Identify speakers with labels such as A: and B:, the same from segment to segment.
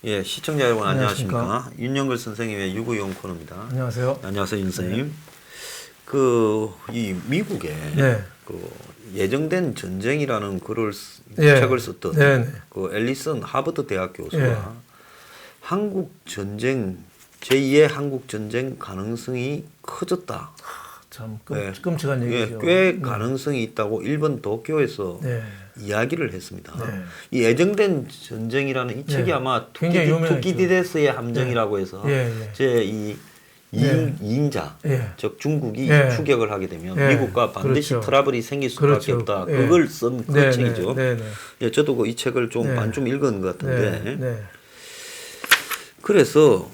A: 예, 시청자 여러분 안녕하십니까? 윤영글 선생님의 유구용 코너입니다.
B: 안녕하세요.
A: 안녕하세요, 윤 선생님.
B: 네.
A: 이 미국에
B: 네.
A: 예정된 전쟁이라는
B: 예.
A: 책을 썼던
B: 네.
A: 앨리슨 하버드 대학 교수가
B: 예.
A: 한국 전쟁 제2의 한국 전쟁 가능성이 커졌다.
B: 참 끔찍한 얘기죠.
A: 꽤 가능성이 있다고 일본 도쿄에서 이야기를 했습니다. 이 예정된 전쟁이라는 이 책이 아마 투키디데스의 함정이라고 해서 제2 2인자 즉 중국이 추격을 하게 되면 미국과 반드시 트러블이 생길 수밖에 없다. 그걸 쓴 그 책이죠. 예, 저도 이 책을 좀 반쯤 읽은 것 같은데 그래서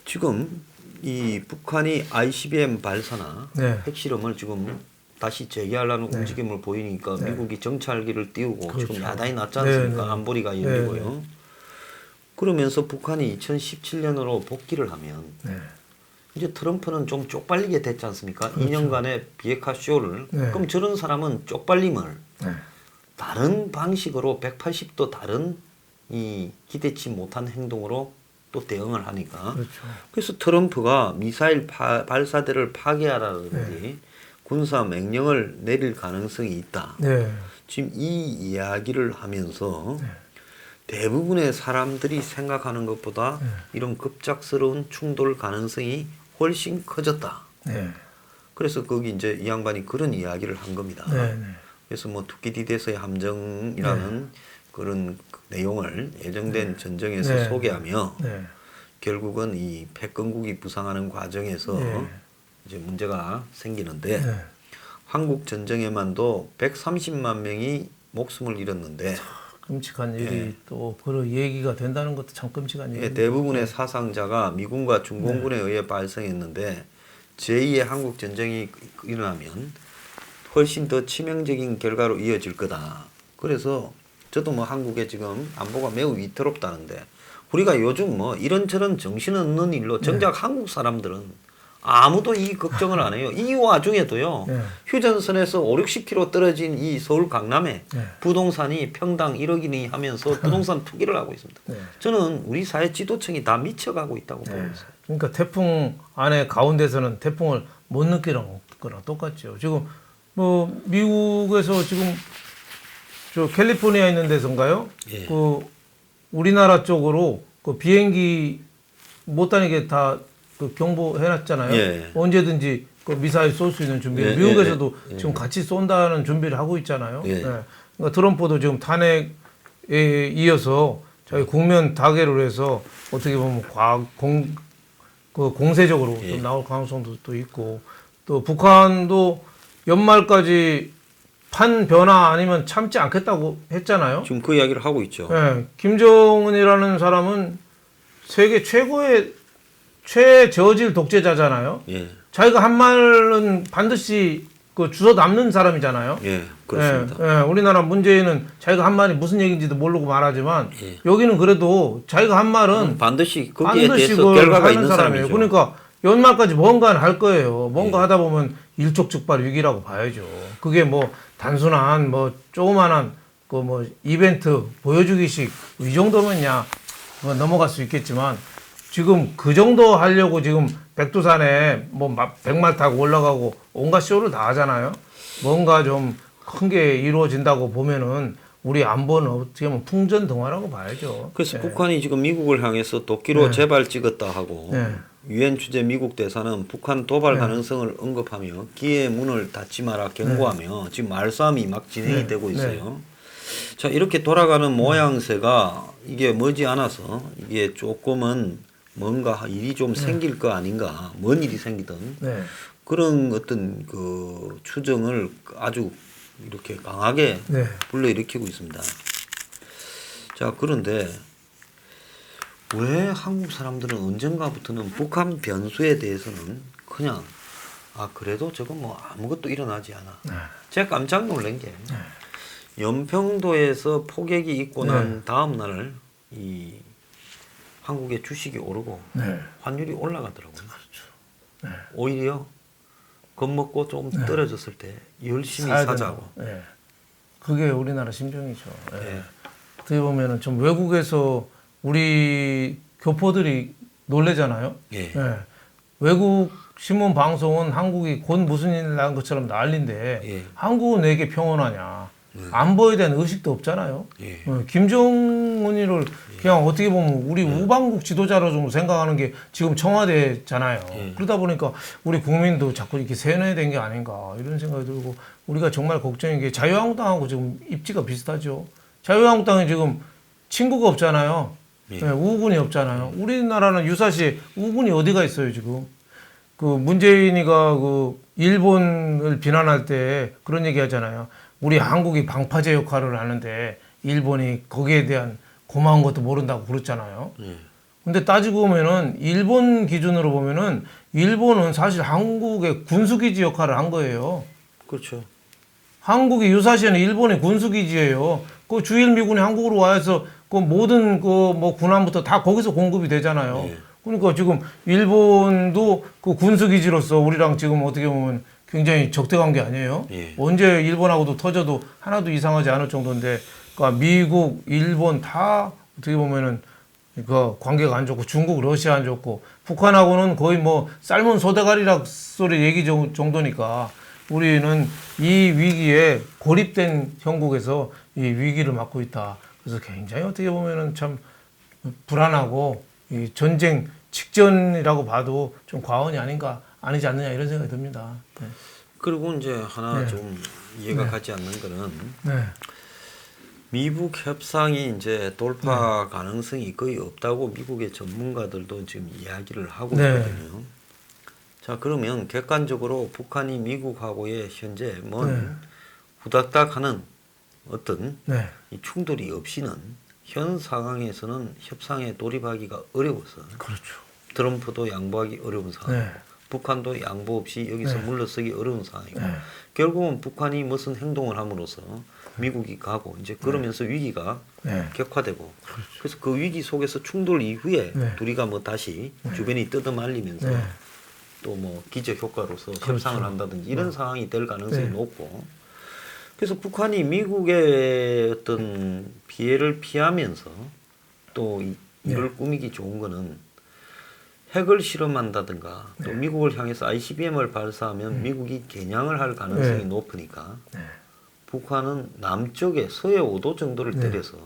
A: 지금 이 북한이 ICBM 발사나 핵실험을 지금 다시 재개하려는 움직임을 보이니까 미국이 정찰기를 띄우고 지금 야단이 났지 않습니까? 안보리가 열리고요. 그러면서 북한이 2017년으로 복귀를 하면 이제 트럼프는 좀 쪽팔리게 됐지 않습니까? 2년간의 비핵화 쇼를. 그럼 저런 사람은 쪽팔림을 다른 방식으로 180도 다른 이 기대치 못한 행동으로 또 대응을 하니까 그래서 트럼프가 미사일 발사대를 파괴하라든지 군사 명령을 내릴 가능성이 있다. 지금 이 이야기를 하면서 대부분의 사람들이 생각하는 것보다 이런 급작스러운 충돌 가능성이 훨씬 커졌다. 그래서 거기 이제 이 양반이 그런 이야기를 한 겁니다. 그래서 뭐 투키디데스의 함정이라는 그런 내용을 예정된 전쟁에서 소개하며 결국은 이 패권국이 부상하는 과정에서 이제 문제가 생기는데 한국 전쟁에만도 130만 명이 목숨을 잃었는데
B: 끔찍한 일이 또 그런 얘기가 된다는 것도 참 끔찍한 일이에요.
A: 대부분의 사상자가 미군과 중공군에 의해 발생했는데 제2의 한국 전쟁이 일어나면 훨씬 더 치명적인 결과로 이어질 거다. 그래서 저도 뭐 한국에 지금 안보가 매우 위태롭다는데 우리가 요즘 뭐 이런저런 정신없는 일로 정작 한국 사람들은 아무도 이 걱정을 안 해요. 이 와중에도요. 휴전선에서 5, 60km 떨어진 이 서울 강남에 부동산이 평당 1억이니 하면서 부동산 투기를 하고 있습니다. 저는 우리 사회 지도층이 다 미쳐가고 있다고 보고 있어요.
B: 그러니까 태풍 안에 가운데서는 태풍을 못 느끼는 거랑 똑같죠. 지금 뭐 미국에서 지금 저 캘리포니아 있는 데선가요? 그 우리나라 쪽으로 그 비행기 못 다니게 다 그 경보해놨잖아요. 언제든지 그 미사일 쏠 수 있는 준비를 미국에서도 지금 같이 쏜다는 준비를 하고 있잖아요. 그러니까 트럼프도 지금 탄핵에 이어서 자기 국면 타개로 해서 어떻게 보면 공세적으로 좀 나올 가능성도 또 있고 또 북한도 연말까지 판 변화 아니면 참지 않겠다고 했잖아요.
A: 지금 그 이야기를 하고 있죠.
B: 김정은이라는 사람은 세계 최고의 최저질 독재자잖아요. 자기가 한 말은 반드시 그 주워 담는 사람이잖아요.
A: 그렇습니다.
B: 우리나라 문재인은 자기가 한 말이 무슨 얘기인지도 모르고 말하지만 여기는 그래도 자기가 한 말은
A: 반드시 거기에 대해서 결과가 있는 사람이죠.
B: 그러니까 연말까지 뭔가는 할 거예요. 뭔가 하다 보면 일촉즉발 위기라고 봐야죠. 그게 뭐 단순한 뭐 조그만한 그 뭐 이벤트 보여주기식 이 정도면야 넘어갈 수 있겠지만 지금 그 정도 하려고 지금 백두산에 뭐 백말 타고 올라가고 온갖 쇼를 다 하잖아요. 뭔가 좀 큰 게 이루어진다고 보면은 우리 안보는 어떻게 보면 풍전등화라고 봐야죠.
A: 그래서 북한이 지금 미국을 향해서 도끼로 재발 찍었다 하고 유엔 주재 미국 대사는 북한 도발 가능성을 언급하며 기회의 문을 닫지 마라 경고하며 지금 말싸움이 막 진행이 되고 있어요. 자, 이렇게 돌아가는 모양새가 이게 머지않아서 이게 조금은 뭔가 일이 좀 생길 거 아닌가, 뭔 일이 생기든 그런 어떤 그 추정을 아주 이렇게 강하게 불러일으키고 있습니다. 자, 그런데 왜 한국 사람들은 언젠가부터는 북한 변수에 대해서는 그냥 그래도 저건 뭐 아무것도 일어나지 않아. 제가 깜짝 놀란 게 연평도에서 폭격이 있고 난 다음 날 이 한국의 주식이 오르고 환율이 올라가더라고요.
B: 그렇죠.
A: 오히려 겁먹고 좀 떨어졌을 때 열심히 사자고.
B: 그게 우리나라 심정이죠. 어떻게 보면은 좀 외국에서 우리 교포들이 놀래잖아요. 외국 신문 방송은 한국이 곧 무슨 일 난 것처럼 난리인데 한국은 왜 이렇게 평온하냐. 안보에 대한 의식도 없잖아요. 김정은이를 그냥 어떻게 보면 우리 우방국 지도자로 좀 생각하는 게 지금 청와대잖아요. 그러다 보니까 우리 국민도 자꾸 이렇게 세뇌된 게 아닌가 이런 생각이 들고 우리가 정말 걱정인 게 자유한국당하고 지금 입지가 비슷하죠. 자유한국당이 지금 친구가 없잖아요. 우군이 없잖아요. 우리나라는 유사시 우군이 어디가 있어요 지금. 그 문재인이가 그 일본을 비난할 때 그런 얘기 하잖아요. 우리 한국이 방파제 역할을 하는데 일본이 거기에 대한 고마운 것도 모른다고 그랬잖아요. 근데 따지고 보면은 일본 기준으로 보면은 일본은 사실 한국의 군수기지 역할을 한 거예요.
A: 그렇죠.
B: 한국이 유사시에는 일본의 군수기지예요. 그 주일미군이 한국으로 와서 그 모든 그 뭐 군함부터 다 거기서 공급이 되잖아요. 그러니까 지금 일본도 그 군수기지로서 우리랑 지금 어떻게 보면 굉장히 적대관계 아니에요? 언제 일본하고도 터져도 하나도 이상하지 않을 정도인데, 그러니까 미국, 일본 다 어떻게 보면은 그 관계가 안 좋고 중국, 러시아 안 좋고 북한하고는 거의 뭐 삶은 소대가리락 소리 얘기 정도니까 우리는 이 위기에 고립된 형국에서 이 위기를 맞고 있다. 그래서 굉장히 어떻게 보면은 참 불안하고 이 전쟁 직전이라고 봐도 좀 과언이 아니지 않느냐 이런 생각이 듭니다.
A: 그리고 이제 하나 좀 이해가 가지 않는 거는 미북 협상이 이제 돌파 가능성이 거의 없다고 미국의 전문가들도 지금 이야기를 하고 있거든요. 자, 그러면 객관적으로 북한이 미국하고의 현재 후닥닥하는 어떤 이 충돌이 없이는 현 상황에서는 협상에 돌입하기가 어려워서
B: 그렇죠.
A: 트럼프도 양보하기 어려운 상황이고 북한도 양보 없이 여기서 물러서기 어려운 상황이고 결국은 북한이 무슨 행동을 함으로써 미국이 가고 이제 그러면서 위기가 격화되고 그래서 그 위기 속에서 충돌 이후에 둘이가 뭐 다시 주변이 뜯어말리면서 또 뭐 기적 효과로서 협상을 한다든지 이런 상황이 될 가능성이 높고 그래서 북한이 미국의 어떤 피해를 피하면서 또 이걸 꾸미기 좋은 거는 핵을 실험한다든가 또 미국을 향해서 ICBM을 발사하면 미국이 겨냥을 할 가능성이 높으니까 북한은 남쪽에 서해 5도 정도를 때려서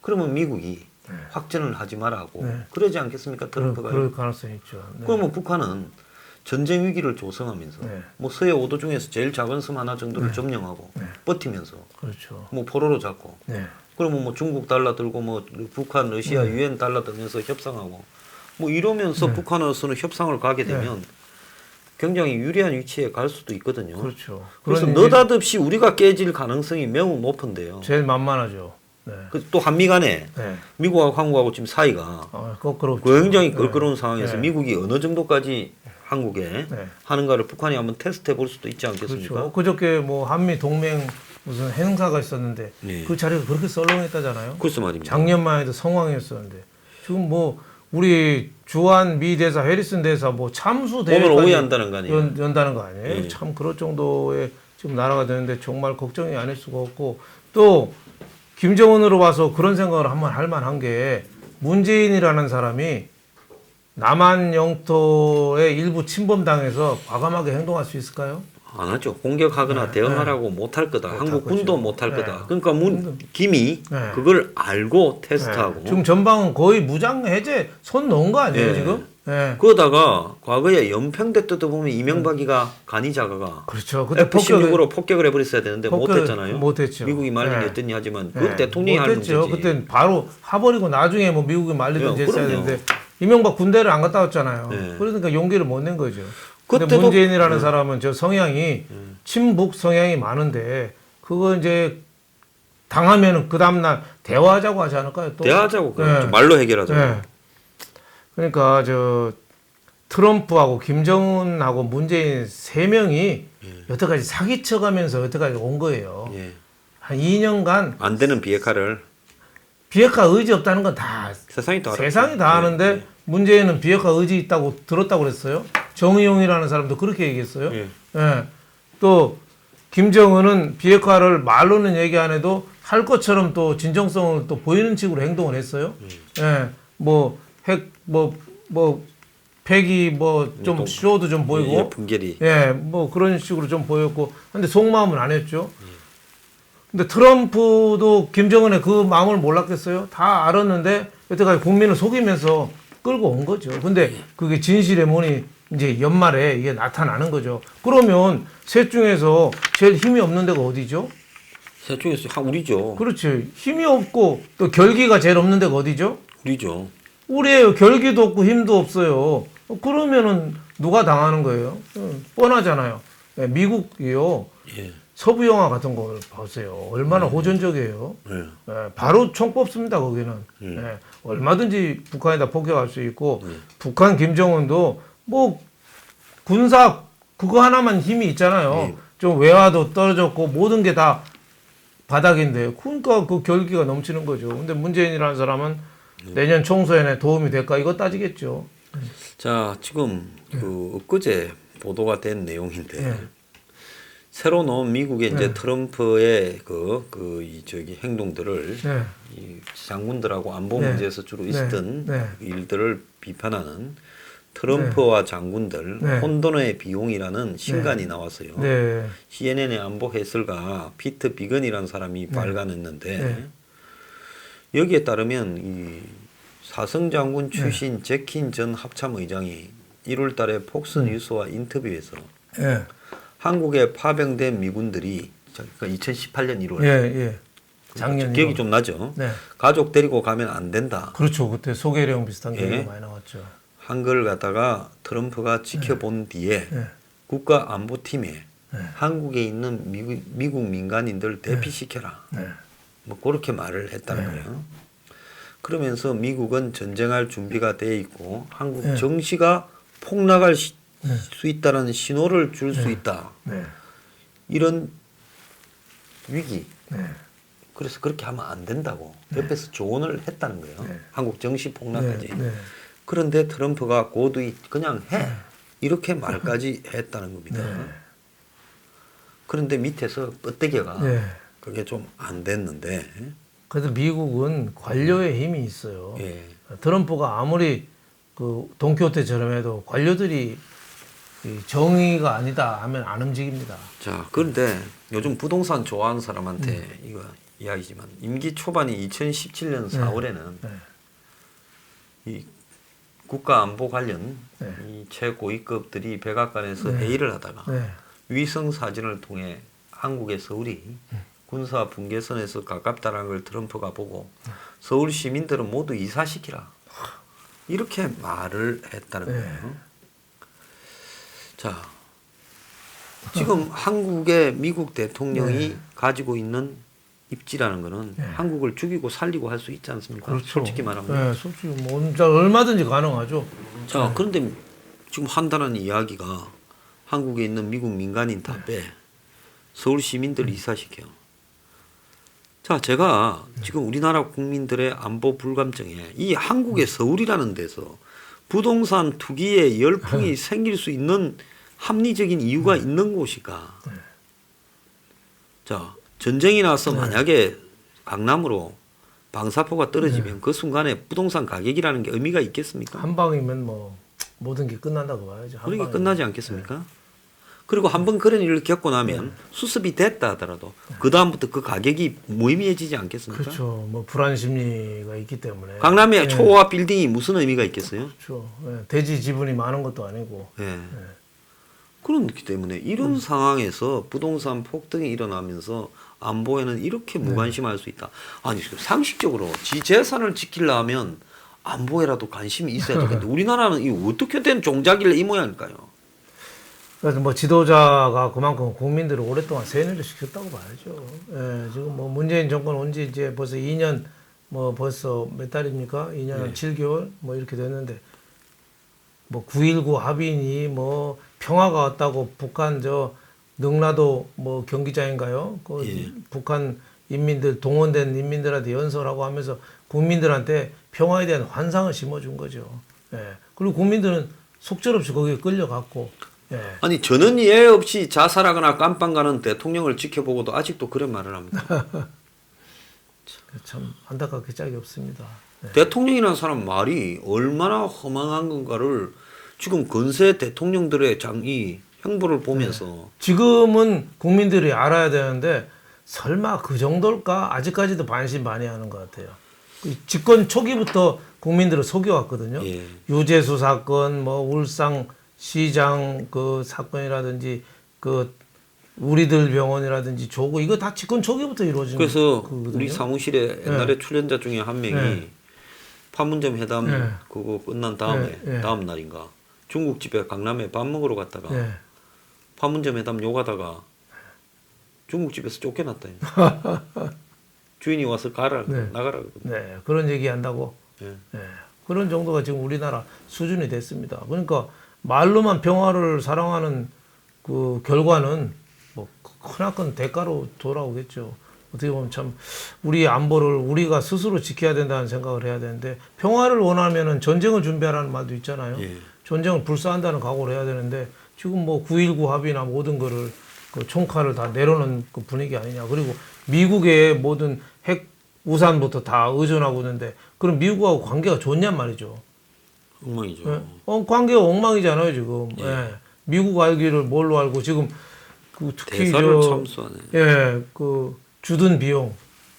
A: 그러면 미국이 확전을 하지 말라고 그러지 않겠습니까? 트럼프가.
B: 그럴 가능성이 있죠.
A: 그러면 북한은 전쟁 위기를 조성하면서 뭐 서해 5도 중에서 제일 작은 섬 하나 정도를 점령하고 버티면서
B: 그렇죠.
A: 뭐 포로로 잡고 그러면 뭐 중국 달라들고 뭐 북한 러시아 유엔 달라들면서 협상하고 뭐 이러면서 북한으로서는 협상을 가게 되면 굉장히 유리한 위치에 갈 수도 있거든요.
B: 그렇죠.
A: 그래서 느닷없이 우리가 깨질 가능성이 매우 높은데요.
B: 제일 만만하죠.
A: 또 한미 간에 미국하고 한국하고 지금 사이가 굉장히 껄끄러운 상황에서 미국이 어느 정도까지 한국에 하는가를 북한이 한번 테스트해 볼 수도 있지 않겠습니까?
B: 그렇죠. 그저께 뭐 한미 동맹 무슨 행사가 있었는데 그 자리가 그렇게 썰렁했다잖아요.
A: 그렇소 말입니다.
B: 작년만 해도 성황이었었는데 지금 뭐 우리 주한 미 대사 해리슨 대사 뭐 참수 대회까지
A: 오늘 오후에 한다는 거 아니에요?
B: 연다는 거 아니에요? 참 그럴 정도의 지금 나라가 되는데 정말 걱정이 아닐 수가 없고 또 김정은으로 봐서 그런 생각을 한번 할 만한 게 문재인이라는 사람이 남한 영토의 일부 침범당해서 과감하게 행동할 수 있을까요?
A: 안 하죠. 공격하거나 대응하라고 못할 거다. 한국 군도 못할 거다. 그러니까 김이 그걸 알고 테스트하고.
B: 지금 전방은 거의 무장 해제 손 놓은 거 아니에요 지금?
A: 그러다가 과거에 연평대 때도 보면 이명박이가 간이 작아가
B: 그렇죠. 그때
A: F-16으로 폭격을 해버렸어야 되는데 못했잖아요.
B: 못했죠.
A: 미국이 말린 게 어떠니 하지만 그건 대통령이 할 문제지.
B: 그때 바로 하버리고 나중에 뭐 미국이 말리든지 했어야 되는데 이명박 군대를 안 갔다 왔잖아요. 그러니까 용기를 못 낸 거죠. 근데 문재인이라는 사람은 저 성향이 친북 성향이 많은데 그거 이제 당하면은 그 다음날 대화하자고 하지 않을까요? 또?
A: 대화하자고 말로 해결하자고.
B: 그러니까 저 트럼프하고 김정은하고 문재인 세 명이 여태까지 사기쳐가면서 여태까지 온 거예요.
A: 예.
B: 한 2년간
A: 안 되는 비핵화를
B: 비핵화 의지 없다는 건 다
A: 세상이 다
B: 세상이 다 아는데 문재인은 비핵화 의지 있다고 들었다고 그랬어요. 정의용이라는 사람도 그렇게 얘기했어요.
A: 예.
B: 예. 또 김정은은 비핵화를 말로는 얘기 안 해도 할 것처럼 또 진정성을 또 보이는 식으로 행동을 했어요. 예. 뭐 핵 뭐 폐기 뭐 좀 쇼도 좀 보이고
A: 예, 분결이
B: 예, 뭐 그런 식으로 좀 보였고 근데 속마음은 안 했죠. 근데 트럼프도 김정은의 그 마음을 몰랐겠어요? 다 알았는데 여태까지 국민을 속이면서 끌고 온 거죠. 근데 그게 진실의 문이 이제 연말에 이게 나타나는 거죠. 그러면 셋 중에서 제일 힘이 없는 데가 어디죠?
A: 셋 중에서 우리죠.
B: 그렇지. 힘이 없고 또 결기가 제일 없는 데가 어디죠?
A: 우리죠.
B: 우리예요. 결기도 없고 힘도 없어요. 그러면은 누가 당하는 거예요? 뻔하잖아요. 예, 미국이요.
A: 예.
B: 서부 영화 같은 걸 보세요. 얼마나 호전적이에요.
A: 예.
B: 예, 바로 총 뽑습니다. 거기는 예, 얼마든지 북한에다 폭격할 수 있고 북한 김정은도 뭐 군사 그거 하나만 힘이 있잖아요. 좀 외화도 떨어졌고 모든 게 다 바닥인데 그러니까 그 결기가 넘치는 거죠. 근데 문재인이라는 사람은 내년 총선에 도움이 될까 이거 따지겠죠.
A: 자, 지금 그 엊그제 보도가 된 내용인데
B: 예.
A: 새로 나온 미국의 이제 트럼프의 저기 행동들을
B: 예.
A: 이 장군들하고 안보
B: 네.
A: 문제에서 주로 있었던
B: 네.
A: 일들을 비판하는 트럼프와 장군들
B: 네.
A: 혼돈의 비용이라는 신간이 나왔어요.
B: 네.
A: CNN의 안보 해설가 피트 비건이라는 사람이 발간했는데
B: 네.
A: 여기에 따르면 이 사성 장군 출신 제킨 전 합참의장이 1월 달에 폭스 뉴스와 인터뷰에서
B: 예.
A: 한국에 파병된 미군들이 그러니까 2018년 1월에
B: 예. 예. 작년
A: 기억이 좀 나죠.
B: 네.
A: 가족 데리고 가면 안 된다.
B: 그렇죠. 그때 소개령 비슷한 게
A: 예.
B: 많이 나왔죠.
A: 한 걸 갖다가 트럼프가 지켜본 뒤에
B: 네.
A: 국가안보팀에 한국에 있는 미국 민간인들 대피시켜라.
B: 네.
A: 뭐 그렇게 말을 했다는 거예요. 그러면서 미국은 전쟁할 준비가 돼 있고 한국 정시가 폭락할 수 있다는 신호를 줄 수 있다.
B: 네.
A: 이런 위기.
B: 네.
A: 그래서 그렇게 하면 안 된다고 옆에서 조언을 했다는 거예요. 한국 정시 폭락까지.
B: 네.
A: 그런데 트럼프가 고도히 그냥 해. 이렇게 말까지 했다는 겁니다. 그런데 밑에서 뻗대기가 그게 좀 안 됐는데.
B: 그래도 미국은 관료의 힘이 있어요.
A: 예.
B: 트럼프가 아무리 그 돈키호테처럼 해도 관료들이 이 정의가 아니다 하면 안 움직입니다.
A: 자, 그런데 요즘 부동산 좋아하는 사람한테 이거 이야기지만 임기 초반이 2017년 4월에는 이 국가안보 관련 이 최고위급들이 백악관에서 회의를 하다가 위성 사진을 통해 한국의 서울이 군사 분계선에서 가깝다는 걸 트럼프가 보고 서울 시민들은 모두 이사시키라 이렇게 말을 했다는 거예요. 자, 지금 한국의 미국 대통령이 가지고 있는 입지라는 거는 한국을 죽이고 살리고 할 수 있지 않습니까?
B: 그렇죠.
A: 솔직히 말하면.
B: 네, 솔직히 뭐 얼마든지 가능하죠.
A: 자, 그런데 지금 한다는 이야기가 한국에 있는 미국 민간인 다 빼. 서울 시민들 이사시켜. 자, 제가 지금 우리나라 국민들의 안보 불감증에 이 한국의 서울이라는 데서 부동산 투기의 열풍이 생길 수 있는 합리적인 이유가 있는 곳이가. 자, 전쟁이 나서 만약에 강남으로 방사포가 떨어지면 그 순간에 부동산 가격이라는 게 의미가 있겠습니까?
B: 한 방이면 뭐 모든 게 끝난다고 봐야죠. 한
A: 그러니까
B: 방이면.
A: 끝나지 않겠습니까? 그리고 한번 그런 일을 겪고 나면 수습이 됐다 하더라도 그 다음부터 그 가격이 무의미해지지 않겠습니까?
B: 그렇죠. 뭐 불안 심리가 있기 때문에.
A: 강남에 초호화 빌딩이 무슨 의미가 있겠어요?
B: 그렇죠. 대지 지분이 많은 것도 아니고.
A: 예. 그렇기 때문에 이런 상황에서 부동산 폭등이 일어나면서 안보에는 이렇게 무관심할 수 있다. 아니 상식적으로 지 재산을 지키려면 안보에라도 관심이 있어야 되는데 우리나라는 이 어떻게 된 종자길래 이 모양일까요?
B: 그래서 뭐 지도자가 그만큼 국민들을 오랫동안 세뇌를 시켰다고 봐야죠. 예, 지금 뭐 문재인 정권 온 지 이제 벌써 2년 뭐 벌써 몇 달입니까? 2년 7개월 뭐 이렇게 됐는데 뭐 9.19 합의니 뭐 평화가 왔다고 북한 저 능라도 뭐 경기장인가요? 그
A: 예.
B: 북한 인민들 동원된 인민들한테 연설하고 하면서 국민들한테 평화에 대한 환상을 심어준 거죠. 예. 그리고 국민들은 속절없이 거기에 끌려갔고. 예.
A: 아니 저는 예 없이 자살하거나 깜빵 가는 대통령을 지켜보고도 아직도 그런 말을 합니다.
B: 참 안타깝게 짝이 없습니다. 예.
A: 대통령이라는 사람 말이 얼마나 허망한 건가를 지금 건세 대통령들의 이 행보를 보면서
B: 지금은 국민들이 알아야 되는데 설마 그 정도일까? 아직까지도 반신반의하는 것 같아요. 그 집권 초기부터 국민들을 속여왔거든요.
A: 예.
B: 유재수 사건, 뭐 울산 시장 그 사건이라든지 그 우리들 병원이라든지 조국 이거 다 집권 초기부터 이루어진
A: 그래서
B: 거거든요.
A: 우리 사무실에 옛날에 출연자 중에 한 명이
B: 네.
A: 판문점 회담
B: 네.
A: 그거 끝난 다음에
B: 네.
A: 다음 날인가 중국집에 강남에 밥 먹으러 갔다가
B: 네.
A: 판문점 회담 욕하다가 중국집에서 쫓겨났다. 주인이 와서 가라
B: 네.
A: 나가라.
B: 네, 그런 얘기 한다고.
A: 예.
B: 네, 그런 정도가 지금 우리나라 수준이 됐습니다. 그러니까 말로만 평화를 사랑하는 그 결과는 뭐 크나큰 대가로 돌아오겠죠. 어떻게 보면 참 우리 안보를 우리가 스스로 지켜야 된다는 생각을 해야 되는데 평화를 원하면은 전쟁을 준비하라는 말도 있잖아요.
A: 예.
B: 전쟁을 불사한다는 각오를 해야 되는데 지금 뭐 9.19 합의나 모든 거를 그 총칼을 다 내려놓은 그 분위기 아니냐. 그리고 미국의 모든 핵 우산부터 다 의존하고 있는데 그럼 미국하고 관계가 좋냔 말이죠.
A: 엉망이죠.
B: 예? 관계가 엉망이잖아요 지금.
A: 예.
B: 예. 미국 알기를 뭘로 알고 지금 그 특히
A: 대사를 참수하네.
B: 그 주둔 비용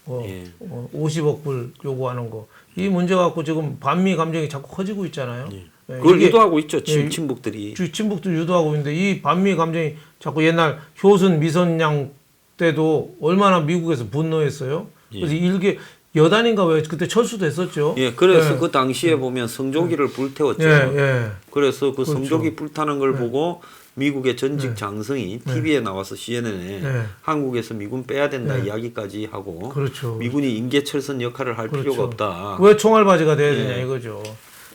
A: 예.
B: 50억 불 요구하는 거 이 문제 갖고 지금 반미 감정이 자꾸 커지고 있잖아요.
A: 예.
B: 예,
A: 그걸
B: 이게
A: 유도하고 있죠.
B: 예,
A: 친북들이.
B: 친북도 유도하고 있는데 이 반미 감정이 자꾸 옛날 효순 미선양 때도 얼마나 미국에서 분노했어요. 그래서 일개 여단인가 왜 그때 철수도 했었죠.
A: 예, 그래서
B: 예.
A: 그 당시에 보면 성조기를 불태웠죠.
B: 예, 예.
A: 그래서 그
B: 그렇죠.
A: 성조기 불타는 걸 보고 미국의 전직 장성이 TV에 나와서 CNN에
B: 네.
A: 한국에서 미군 빼야 된다 이야기까지 하고
B: 그렇죠.
A: 미군이 인계철선 역할을 할
B: 그렇죠.
A: 필요가 없다.
B: 왜 총알바지가 돼야
A: 예.
B: 되냐 이거죠.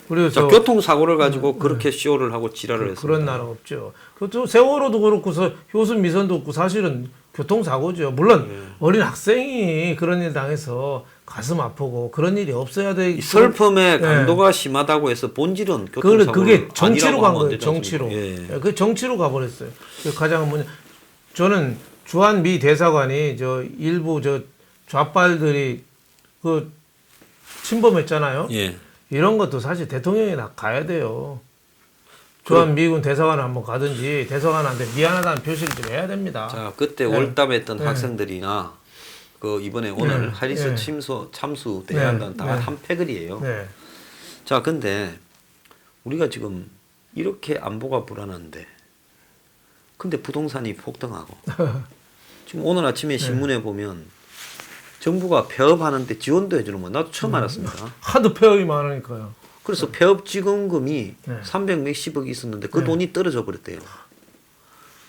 B: 그래서
A: 자, 교통사고를 가지고 그렇게 쇼를 하고 지랄을 했습니다.
B: 그런 나라 없죠. 그것도 세월호도 그렇고서 효순 미선도 없고 사실은 교통사고죠. 물론 어린 학생이 그런 일 당해서 가슴 아프고 그런 일이 없어야 돼.
A: 이 슬픔의 강도가 심하다고 해서 본질은 교통사고
B: 그게 정치로 간 거예요. 정치로.
A: 예.
B: 그 정치로 가버렸어요. 그 가장 뭐냐 저는 주한 미 대사관이 저 일부 저 좌빨들이 그 침범했잖아요.
A: 예.
B: 이런 것도 사실 대통령이 다 가야 돼요. 주한 미군 대사관을 한번 가든지 대사관한테 미안하다는 표시를 좀 해야 됩니다.
A: 자, 그때 월담했던 학생들이나 그 이번에 오늘 하리스 참수 대회한다는 다 한 패거리예요.
B: 네.
A: 자, 근데 우리가 지금 이렇게 안보가 불안한데, 근데 부동산이 폭등하고, 지금 오늘 아침에 신문에 보면 정부가 폐업하는데 지원도 해주는 거 나도 처음 알았습니다.
B: 하도 폐업이 많으니까요.
A: 그래서 폐업 지원금이
B: 네.
A: 300 몇십억이 있었는데 그 돈이 떨어져 버렸대요.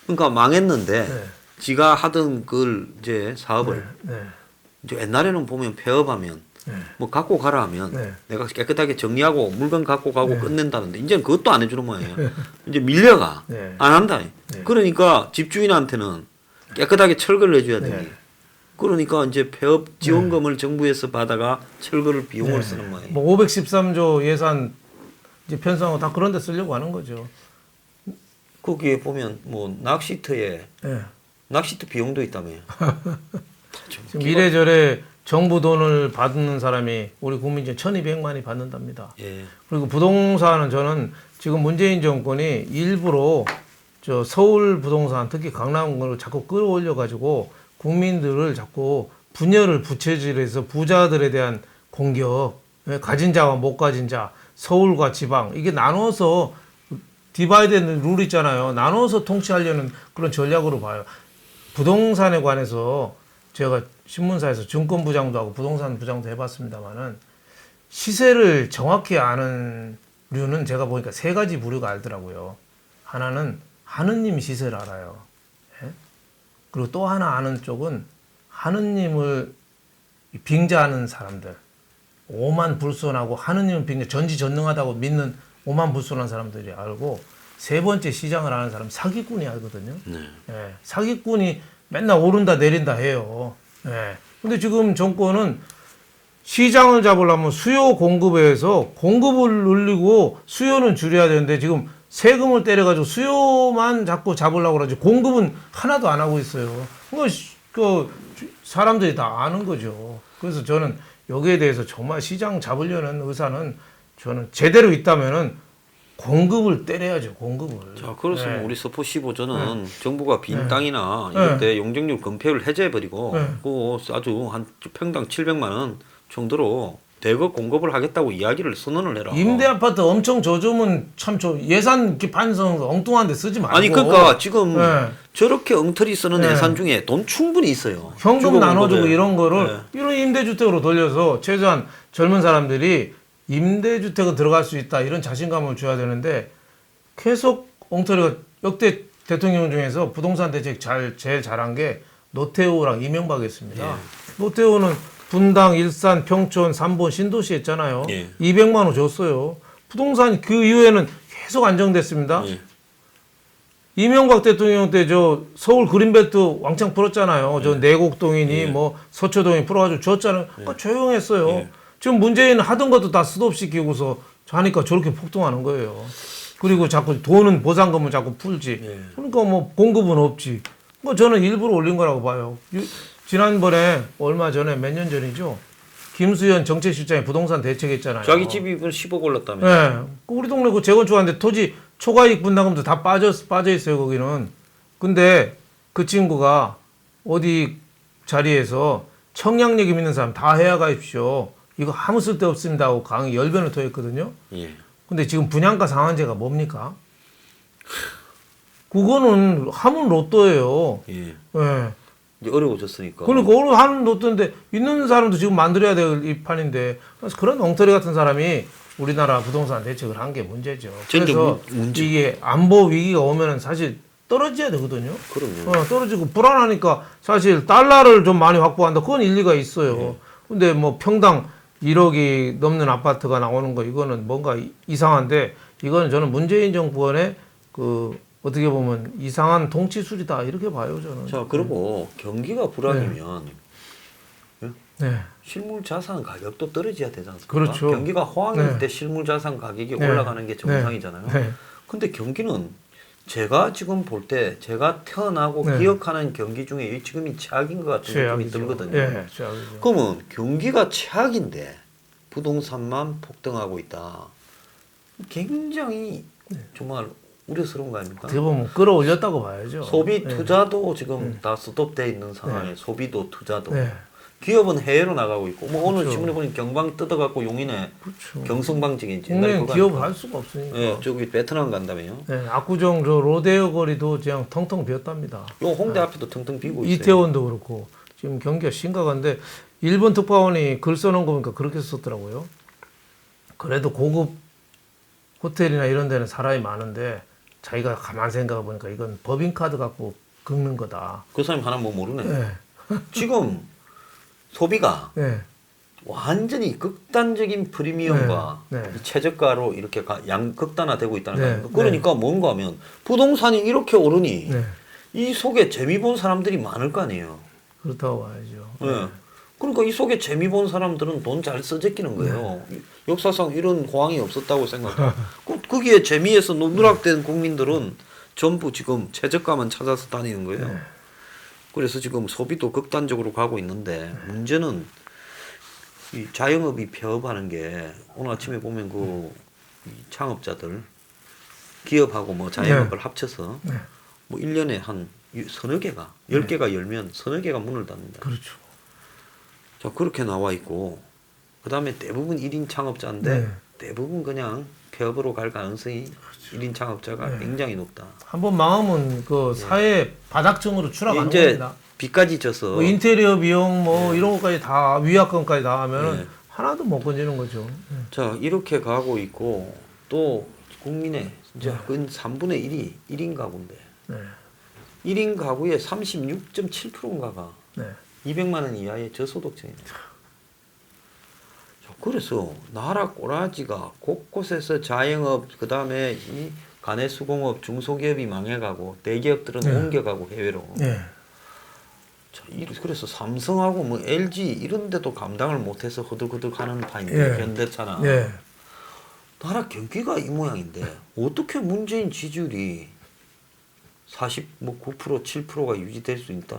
A: 그러니까 망했는데
B: 네.
A: 지가 하던 그 이제 사업을
B: 네.
A: 이제 옛날에는 보면 폐업하면
B: 네.
A: 뭐 갖고 가라 하면
B: 네.
A: 내가 깨끗하게 정리하고 물건 갖고 가고 끝낸다는데 이제는 그것도 안 해주는 모양이에요. 이제 밀려가
B: 네.
A: 안 한다. 그러니까 집주인한테는 깨끗하게 철거를 해줘야 되니.
B: 네.
A: 그러니까 이제 폐업 지원금을 정부에서 받아가 철거를 비용을 쓰는 모양이에요.
B: 뭐 513조 예산 이제 편성하고 다 그런 데 쓰려고 하는 거죠.
A: 거기에 보면 뭐 낚시터에
B: 네.
A: 낚시터 비용도 있다며요.
B: 지금 이래저래 정부 돈을 받는 사람이 우리 국민 중 1,200만이 받는답니다.
A: 예.
B: 그리고 부동산은 저는 지금 문재인 정권이 일부러 저 서울 부동산 특히 강남을 자꾸 끌어올려 가지고 국민들을 자꾸 분열을 부채질해서 부자들에 대한 공격, 가진 자와 못 가진 자, 서울과 지방 이게 나눠서 디바이드 룰 있잖아요. 나눠서 통치하려는 그런 전략으로 봐요. 부동산에 관해서 제가 신문사에서 증권부장도 하고 부동산 부장도 해봤습니다만은 시세를 정확히 아는 류는 제가 보니까 세 가지 부류가 알더라고요. 하나는 하느님 시세를 알아요. 예? 그리고 또 하나 아는 쪽은 하느님을 빙자하는 사람들, 오만 불손하고 하느님을 빙자 전지전능하다고 믿는 오만 불순한 사람들이 알고 세 번째 시장을 하는 사람 사기꾼이 알거든요.
A: 네.
B: 예, 사기꾼이 맨날 오른다 내린다 해요. 예. 근데 지금 정권은 시장을 잡으려면 수요 공급에서 공급을 늘리고 수요는 줄여야 되는데 지금 세금을 때려가지고 수요만 자꾸 잡으려고 그러지 공급은 하나도 안 하고 있어요. 그 사람들이 다 아는 거죠. 그래서 저는 여기에 대해서 정말 시장 잡으려는 의사는 저는 제대로 있다면은 공급을 때려야죠. 공급을.
A: 자, 그렇으면
B: 네.
A: 우리 서포 15조는 정부가 빈 땅이나 이럴 때 용적률 건폐율 해제해버리고 그 아주 한 평당 700만 원 정도로 대거 공급을 하겠다고 이야기를 선언을 해라.
B: 임대 아파트 엄청 저주면 참 예산 이렇게 반성 엉뚱한데 쓰지 말고.
A: 아니 그러니까 지금 저렇게 엉터리 쓰는 예산 중에 돈 충분히 있어요.
B: 현금 나눠주고 이런 거를
A: 네.
B: 이런 임대주택으로 돌려서 최소한 젊은 사람들이 임대주택에 들어갈 수 있다 이런 자신감을 줘야 되는데 계속 엉터리가 역대 대통령 중에서 부동산 대책 제일 잘한 게 노태우랑 이명박이었습니다.
A: 예.
B: 노태우는 분당, 일산, 평촌, 삼본, 신도시 했잖아요.
A: 예.
B: 200만 원 줬어요. 부동산 그 이후에는 계속 안정됐습니다.
A: 예.
B: 이명박 대통령 때 저 서울 그린벨트 왕창 풀었잖아요. 저 내곡동이니 뭐 서초동이 풀어가지고 줬잖아요. 그러니까 조용했어요.
A: 예.
B: 지금 문재인은 하던 것도 다 스톱시키고서 하니까 저렇게 폭동하는 거예요. 그리고 자꾸 돈은 보상금을 자꾸 풀지.
A: 예.
B: 그러니까 뭐 공급은 없지. 뭐 저는 일부러 올린 거라고 봐요. 지난번에 얼마 전에 몇 년 전이죠. 김수현 정책실장이 부동산 대책했잖아요.
A: 자기 집이 10억 올랐다며.
B: 네. 우리 동네 그 재건축하는데 토지 초과이익 분담금도 다 빠져 있어요, 거기는. 근데 그 친구가 어디 자리에서 청량리기 믿는 사람 다 해야 가십시오. 이거 아무 쓸데 없습니다 하고 강의 10번을 토했거든요.
A: 예.
B: 근데 지금 분양가 상한제가 뭡니까? 그거는 하면 로또예요.
A: 예.
B: 예.
A: 이제 어려워졌으니까.
B: 그러니까 오늘 하는 로또인데 있는 사람도 지금 만들어야 될 이 판인데 그래서 그런 엉터리 같은 사람이 우리나라 부동산 대책을 한 게 문제죠. 그래서
A: 문제.
B: 이게 안보 위기가 오면은 사실 떨어져야 되거든요.
A: 그럼요.
B: 떨어지고 불안하니까 사실 달러를 좀 많이 확보한다. 그건 일리가 있어요. 근데 뭐 평당 1억이 넘는 아파트가 나오는 거 이거는 뭔가 이상한데 이거는 저는 문재인 정권의 그 어떻게 보면 이상한 동치술이다 이렇게 봐요 저는.
A: 자, 그리고 경기가 불안이면
B: 네.
A: 실물 자산 가격도 떨어져야 되지 않습니까?
B: 그렇죠.
A: 경기가 호황일
B: 네.
A: 때 실물 자산 가격이
B: 네.
A: 올라가는 게 정상이잖아요.
B: 네.
A: 근데 경기는 제가 지금 볼 때 제가 태어나고
B: 네.
A: 기억하는 경기 중에 지금이 최악인 것 같은 느낌이 들거든요.
B: 예, 최악이죠.
A: 그러면 경기가 최악인데 부동산만 폭등하고 있다. 굉장히 정말 우려스러운 거 아닙니까?
B: 어떻게 보면 끌어올렸다고 봐야죠.
A: 소비 투자도 지금 다 스톱돼 있는 상황에 소비도 투자도
B: 네.
A: 기업은 해외로 나가고 있고 뭐 오늘
B: 그렇죠.
A: 신문에 보니 경방 뜯어갖고 용인에
B: 그렇죠.
A: 경성방직인지
B: 국내는 기업을 할 수가 없으니까.
A: 예, 저기 베트남 간다며요.
B: 네, 압구정 저 로데오 거리도 그냥 텅텅 비었답니다.
A: 요 홍대 앞에도 텅텅 비고 있어요.
B: 이태원도 그렇고 지금 경기가 심각한데 일본 특파원이 글 써놓은 거 보니까 그렇게 썼더라고요. 그래도 고급 호텔이나 이런 데는 사람이 많은데 자기가 가만 생각해 보니까 이건 법인카드 갖고 긁는 거다.
A: 그 사람이 하나 뭐 모르네.
B: 네.
A: 지금 소비가
B: 네.
A: 완전히 극단적인 프리미엄과
B: 네. 네.
A: 이 최저가로 이렇게 극단화되고 있다는
B: 네.
A: 거예요. 그러니까 뭔가 하면 부동산이 이렇게 오르니
B: 네.
A: 이 속에 재미 본 사람들이 많을 거 아니에요.
B: 그렇다고 봐야죠.
A: 네. 그러니까 이 속에 재미 본 사람들은 돈 잘 써제끼는 거예요. 역사상 이런 호황이 없었다고 생각해요. 거기에 재미에서 누락된 국민들은 전부 지금 최저가만 찾아서 다니는 거예요.
B: 네.
A: 그래서 지금 소비도 극단적으로 가고 있는데 문제는 이 자영업이 폐업하는 게 오늘 아침에 보면 그 이 창업자들 기업하고 뭐 자영업을 합쳐서 뭐 1년에 한 서너 개가 10개가 열면 서너 개가 문을 닫는다.
B: 그렇죠.
A: 자, 그렇게 나와 있고 그다음에 대부분 1인 창업자인데
B: 네.
A: 대부분 그냥 폐업으로 갈 가능성이 1인 창업자가 굉장히 높다.
B: 한번 망하면 그 사회 바닥층으로 추락하는
A: 이제
B: 겁니다.
A: 빚까지 져서
B: 뭐 인테리어 비용 뭐 이런 것까지 다 위약금까지 다 하면은 하나도 못 건지는 거죠.
A: 자, 이렇게 가고 있고 또 국민의 이제 근 3분의 1이 1인 가구인데
B: 네.
A: 1인 가구의 36.7%인가가
B: 네.
A: 200만 원 이하의 저소득층입니다. 자, 그래서 나라 꼬라지가 곳곳에서 자영업 그다음에 이 가내수공업 중소기업이 망해가고 대기업들은 옮겨가고 해외로. 자, 그래서 삼성하고 뭐 LG 이런 데도 감당을 못해서 허들허들하는 판인데 현대차나 나라 경기가 이 모양인데 어떻게 문재인 지지율이 49% 7%가 유지될 수 있다.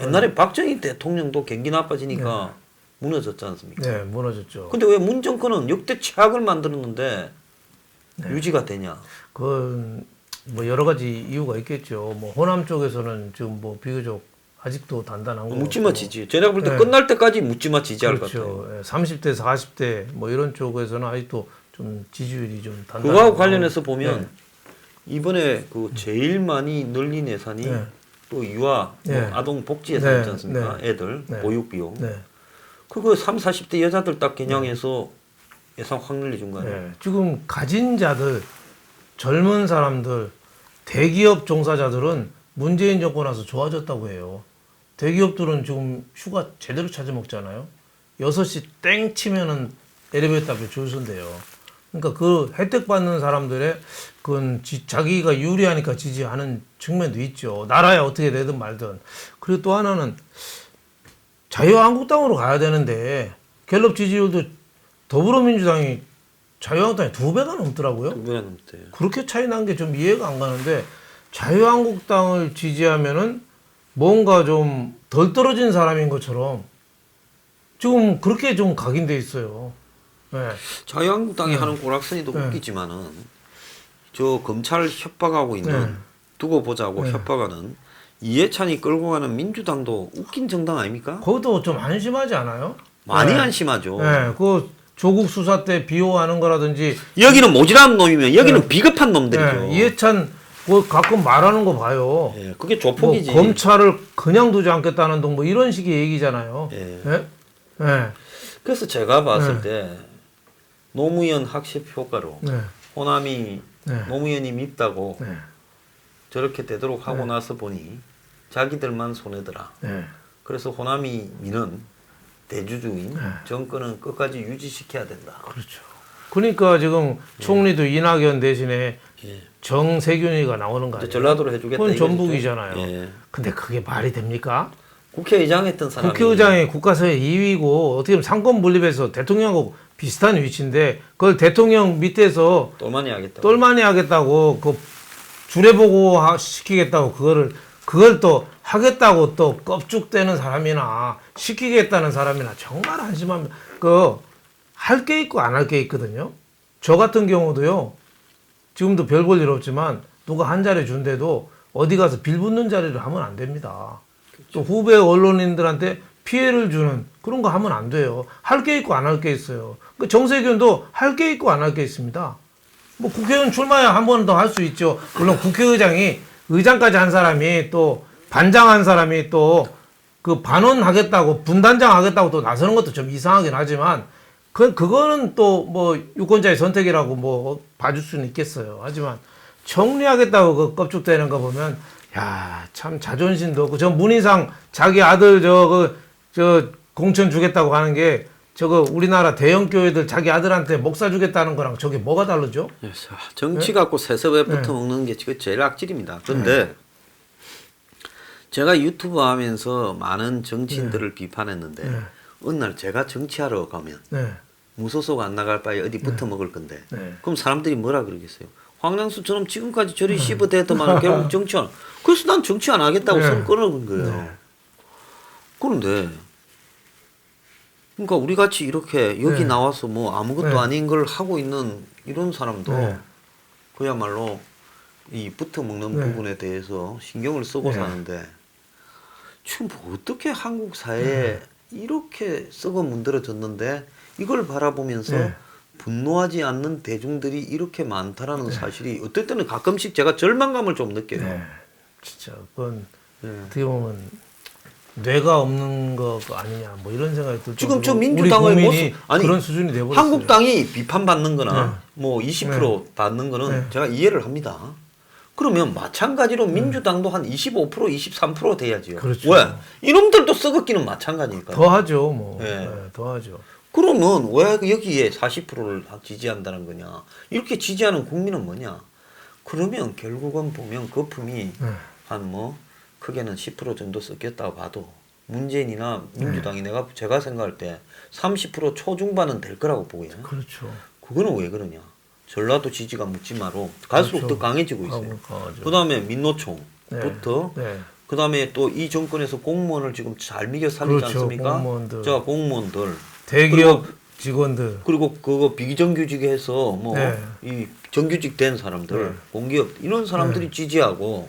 A: 옛날에 박정희 대통령도 경기 나빠지니까 무너졌지 않습니까?
B: 네, 무너졌죠.
A: 근데 왜 문 정권은 역대 최악을 만들었는데 유지가 되냐?
B: 그건 뭐 여러 가지 이유가 있겠죠. 뭐 호남 쪽에서는 지금 뭐 비교적 아직도 단단한 거.
A: 묻지마 지지. 제가 볼 때 끝날 때까지 묻지마 지지할 것 같아요.
B: 그렇죠. 30대, 40대 뭐 이런 쪽에서는 아직도 좀 지지율이 좀 단단.
A: 그거하고 관련해서 보면 이번에 그 제일 많이 늘린 예산이 또 유아 뭐 아동 복지 예산 있지 않습니까? 애들 보육 비용. 그거 30, 40대 여자들 딱 겨냥해서 예산 확 늘려준 거 아니에요?
B: 지금 가진 자들, 젊은 사람들, 대기업 종사자들은 문재인 정권 와서 좋아졌다고 해요. 대기업들은 지금 휴가 제대로 찾아 먹잖아요. 6시 땡 치면은 엘리베이터 앞에 줄 선대요. 그러니까 그 혜택 받는 사람들의 그건 자기가 유리하니까 지지하는 측면도 있죠. 나라야 어떻게 되든 말든. 그리고 또 하나는 자유한국당으로 가야 되는데 갤럽 지지율도 더불어민주당이 자유한국당이 2배가 넘더라고요.
A: 2배가 넘대요.
B: 그렇게 차이 난 게 좀 이해가 안 가는데 자유한국당을 지지하면은 뭔가 좀 덜 떨어진 사람인 것처럼 지금 그렇게 좀 각인돼 있어요.
A: 자유한국당이 하는 꼬락서니도 웃기지만은 저 검찰 협박하고 있는 두고 보자고 협박하는 이해찬이 끌고 가는 민주당도 웃긴 정당 아닙니까?
B: 그것도 좀 한심하지 않아요?
A: 많이 한심하죠.
B: 그 조국 수사 때 비호하는 거라든지
A: 여기는 모질한 놈이면 여기는 비겁한 놈들이죠.
B: 이해찬 뭐 가끔 말하는 거 봐요.
A: 그게 조폭이지.
B: 뭐 검찰을 그냥 두지 않겠다는 등 뭐 이런 식의 얘기잖아요.
A: 그래서 제가 봤을 때 노무현 학습 효과로 호남이 노무현이 밉다고 저렇게 되도록 하고 나서 보니 자기들만 손해더라. 그래서 호남이 미는 대주주인 정권은 끝까지 유지시켜야 된다.
B: 그렇죠. 그러니까 지금 총리도 이낙연 대신에 정세균이가 나오는 거 아니에요?
A: 전라도로 해주겠다.
B: 그건 전북이잖아요. 근데 그게 말이 됩니까?
A: 국회의장 했던 사람이.
B: 국회의장이 국가서의 2위고 어떻게 보면 상권 분립에서 대통령하고 비슷한 위치인데 그걸 대통령 밑에서 똘마니 하겠다고 그 주례보고 시키겠다고 그걸 또 하겠다고 또 껍죽대는 사람이나 시키겠다는 사람이나 정말 한심합니다. 할 게 있고 안 할 게 있거든요. 저 같은 경우도요. 지금도 별 볼 일 없지만 누가 한 자리 준대도 어디 가서 빌붙는 자리를 하면 안 됩니다. 또 후배 언론인들한테 피해를 주는 그런 거 하면 안 돼요. 할 게 있고 안 할 게 있어요. 그 정세균도 할 게 있고 안 할 게 있습니다. 뭐 국회의원 출마야 한 번 더 할 수 있죠. 물론 국회의장이 의장까지 한 사람이 또 반장한 사람이 또 그 반원하겠다고 분단장하겠다고 또 나서는 것도 좀 이상하긴 하지만 그거는 또 뭐 유권자의 선택이라고 뭐 봐줄 수는 있겠어요. 하지만 정리하겠다고 그 껍죽대는 거 보면 야, 참 자존심도 없고 저 문희상 자기 아들 저 공천 주겠다고 하는 게 저거 우리나라 대형 교회들 자기 아들한테 목사 주겠다는 거랑 저게 뭐가 다르죠?
A: 정치 갖고 세습에 붙어 먹는 게 지금 제일 악질입니다. 그런데 제가 유튜브 하면서 많은 정치인들을 비판했는데 어느 날 제가 정치하러 가면 무소속 안 나갈 바에 어디 붙어 먹을 건데 그럼 사람들이 뭐라 그러겠어요? 황량수처럼 지금까지 저리 씹어대더만 결국 정치 안 그래서 난 정치 안 하겠다고 손 끊어본 거예요. 그런데 그러니까 우리 같이 이렇게 여기 나와서 뭐 아무것도 아닌 걸 하고 있는 이런 사람도 그야말로 이 붙어 먹는 부분에 대해서 신경을 쓰고 사는데 지금 어떻게 한국 사회에 이렇게 썩어 문드러졌는데 이걸 바라보면서 분노하지 않는 대중들이 이렇게 많다라는 사실이 어떨 때는 가끔씩 제가 절망감을 좀 느껴요.
B: 진짜 그건 어떻게 보면 뇌가 없는 거 아니냐 뭐 이런 생각이 들
A: 지금 저 민주당의 모습 아니
B: 그런 수준이 돼버렸어요.
A: 한국당이 비판받는 거나 뭐 20% 받는 거는 제가 이해를 합니다. 그러면 마찬가지로 민주당도 한 25% 23% 돼야지요.
B: 그렇죠.
A: 왜? 이놈들도 썩었기는 마찬가지니까.
B: 더 하죠 뭐. 더 하죠.
A: 그러면 왜 여기에 40%를 지지한다는 거냐? 이렇게 지지하는 국민은 뭐냐? 그러면 결국은 보면 거품이 한 뭐 크게는 10% 정도 섞였다고 봐도 문재인이나 민주당이 제가 생각할 때 30% 초중반은 될 거라고 보고요.
B: 그렇죠.
A: 그거는 왜 그러냐? 전라도 지지가 묻지마로 갈수록
B: 그렇죠.
A: 더 강해지고 있어요. 그다음에 민노총부터 그다음에 또 이 정권에서 공무원을 지금 잘 미겨 살리지
B: 그렇죠.
A: 않습니까?
B: 공무원들.
A: 자, 공무원들.
B: 대기업 직원들.
A: 그리고 그거 비정규직에서 뭐 이 정규직 된 사람들, 공기업 이런 사람들이 지지하고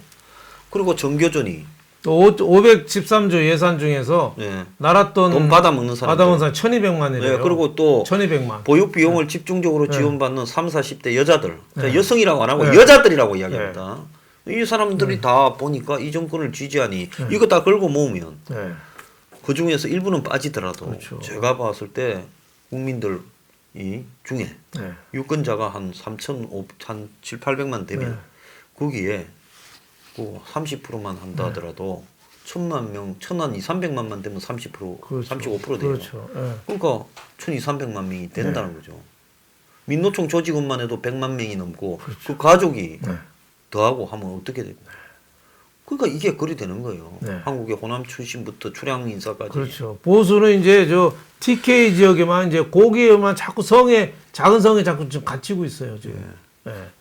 A: 그리고 정교전이
B: 또 513조 예산 중에서 나랐던
A: 돈 받아먹는 사람들.
B: 1200만이래요.
A: 네, 그리고 또
B: 1200만.
A: 보육 비용을 집중적으로 지원받는 30, 40대 여자들. 자, 여성이라고 안 하고 여자들이라고 이야기합니다. 이 사람들이 다 보니까 이 정권을 지지하니 이거 다 걸고 모으면 그 중에서 일부는 빠지더라도
B: 그렇죠.
A: 제가 봤을 때 국민들 이 중에 유권자가 한 3,500, 7, 800만 되면 거기에 그 30%만 한다 하더라도 1,000만 명, 2,300만만 되면 30%,
B: 그렇죠.
A: 35% 돼요.
B: 그렇죠.
A: 그러니까 1,200~300만 명이 된다는 거죠. 민노총 조직원만 해도 100만 명이 넘고 그 가족이 더하고 하면 어떻게 됩니까? 그러니까 이게 그리 되는 거예요. 한국의 호남 출신부터 출향 인사까지.
B: 그렇죠. 보수는 이제 저 TK 지역에만 이제 거기에만 자꾸 작은 성에 자꾸 좀 갇히고 있어요 지금.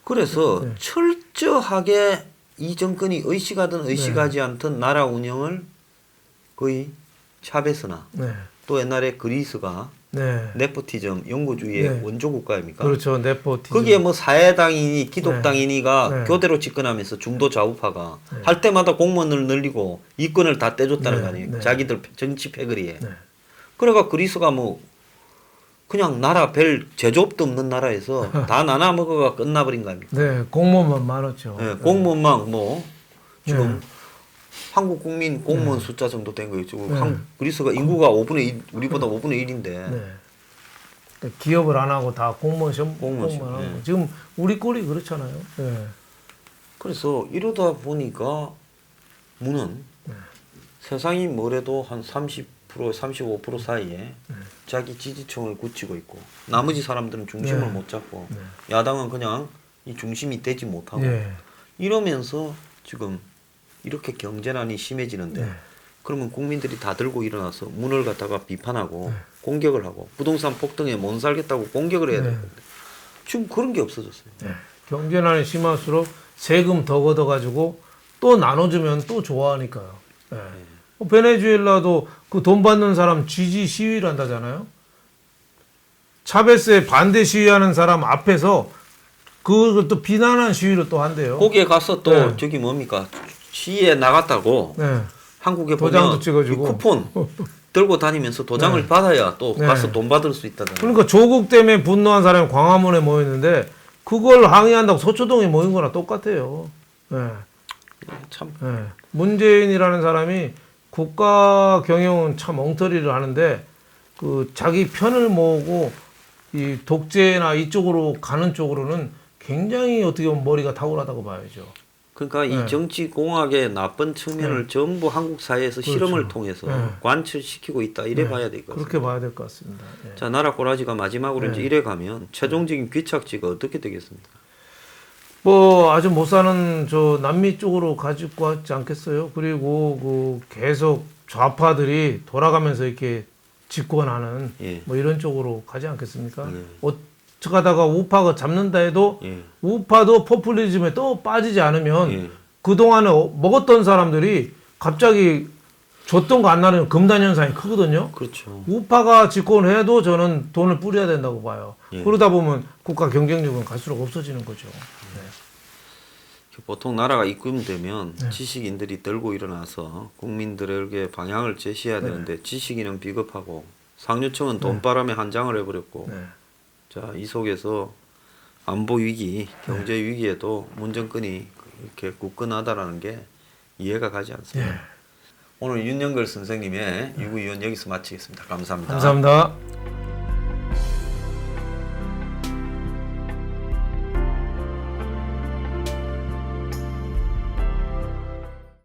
A: 그래서 철저하게 이 정권이 의식하든 의식하지 않든 나라 운영을 거의 샤베스나 또 옛날에 그리스가 네포티즘 영구주의의 원조 국가입니까?
B: 그렇죠. 네포티즘.
A: 거기에 뭐 사회당이니 기독당이니가 교대로 집권하면서 중도 좌우파가 할 때마다 공무원을 늘리고 이권을 다 떼줬다는 거 아니에요. 자기들 정치 패거리에. 그래가 그리스가 뭐 그냥 나라 별 제조업도 없는 나라에서 다 나눠 먹어가 끝나버린 거 아닙니까?
B: 네, 공무원만 많았죠.
A: 공무원만 뭐 지금 한국 국민 공무원 숫자 정도 된 거예요. 지금 그리스가 인구가 5분의 1, 우리보다 5분의 1인데.
B: 기업을 안 하고 다 공무원 하고 지금 우리 꼴이 그렇잖아요.
A: 그래서 이러다 보니까 무는 세상이 뭐래도 한 30%, 35% 사이에 자기 지지층을 굳히고 있고 나머지 사람들은 중심을 못 잡고 야당은 그냥 이 중심이 되지 못하고 이러면서 지금 이렇게 경제난이 심해지는데 그러면 국민들이 다 들고 일어나서 문을 갖다가 비판하고 공격을 하고 부동산 폭등에 못 살겠다고 공격을 해야 되는데 지금 그런 게 없어졌어요.
B: 경제난이 심할수록 세금 더 걷어가지고 또 나눠주면 또 좋아하니까요. 베네수엘라도 그 돈 받는 사람 지지 시위를 한다잖아요. 차베스에 반대 시위하는 사람 앞에서 그걸 또 비난한 시위를 또 한대요.
A: 거기에 가서 또 저기 뭡니까 시위에 나갔다고 한국에
B: 도장도
A: 보면
B: 찍어주고.
A: 이 쿠폰 들고 다니면서 도장을 받아야 또 가서 돈 받을 수 있다잖아요.
B: 그러니까 조국 때문에 분노한 사람이 광화문에 모였는데 그걸 항의한다고 서초동에 모인 거랑 똑같아요.
A: 참.
B: 문재인이라는 사람이 국가 경영은 참 엉터리를 하는데 그 자기 편을 모으고 이 독재나 이쪽으로 가는 쪽으로는 굉장히 어떻게 보면 머리가 탁월하다고 봐야죠.
A: 그러니까 이 정치 공학의 나쁜 측면을 전부 한국 사회에서 실험을 통해서 관철시키고 있다 이래 봐야 될 것 같습니다.
B: 그렇게 봐야 될 것 같습니다.
A: 자, 나라 꼬라지가 마지막으로 이제 이래 가면 최종적인 귀착지가 어떻게 되겠습니까?
B: 뭐 아주 못 사는 저 남미 쪽으로 가지고 왔지 않겠어요? 그리고 그 계속 좌파들이 돌아가면서 이렇게 집권하는 뭐 이런 쪽으로 가지 않겠습니까? 어쩌다가 우파가 잡는다 해도 우파도 포퓰리즘에 또 빠지지 않으면 그동안에 먹었던 사람들이 갑자기 줬던 거 안 나누면 금단 현상이 크거든요.
A: 그렇죠.
B: 우파가 집권을 해도 저는 돈을 뿌려야 된다고 봐요. 그러다 보면 국가 경쟁력은 갈수록 없어지는 거죠.
A: 보통 나라가 입금되면 지식인들이 들고 일어나서 국민들에게 방향을 제시해야 되는데 지식인은 비겁하고 상류층은 돈바람에 한장을 해버렸고 자, 이 속에서 안보 위기, 경제 위기에도 문 정권이 이렇게 굳건하다라는 게 이해가 가지 않습니다. 오늘 윤영걸 선생님의 유구위원 여기서 마치겠습니다. 감사합니다.
B: 감사합니다.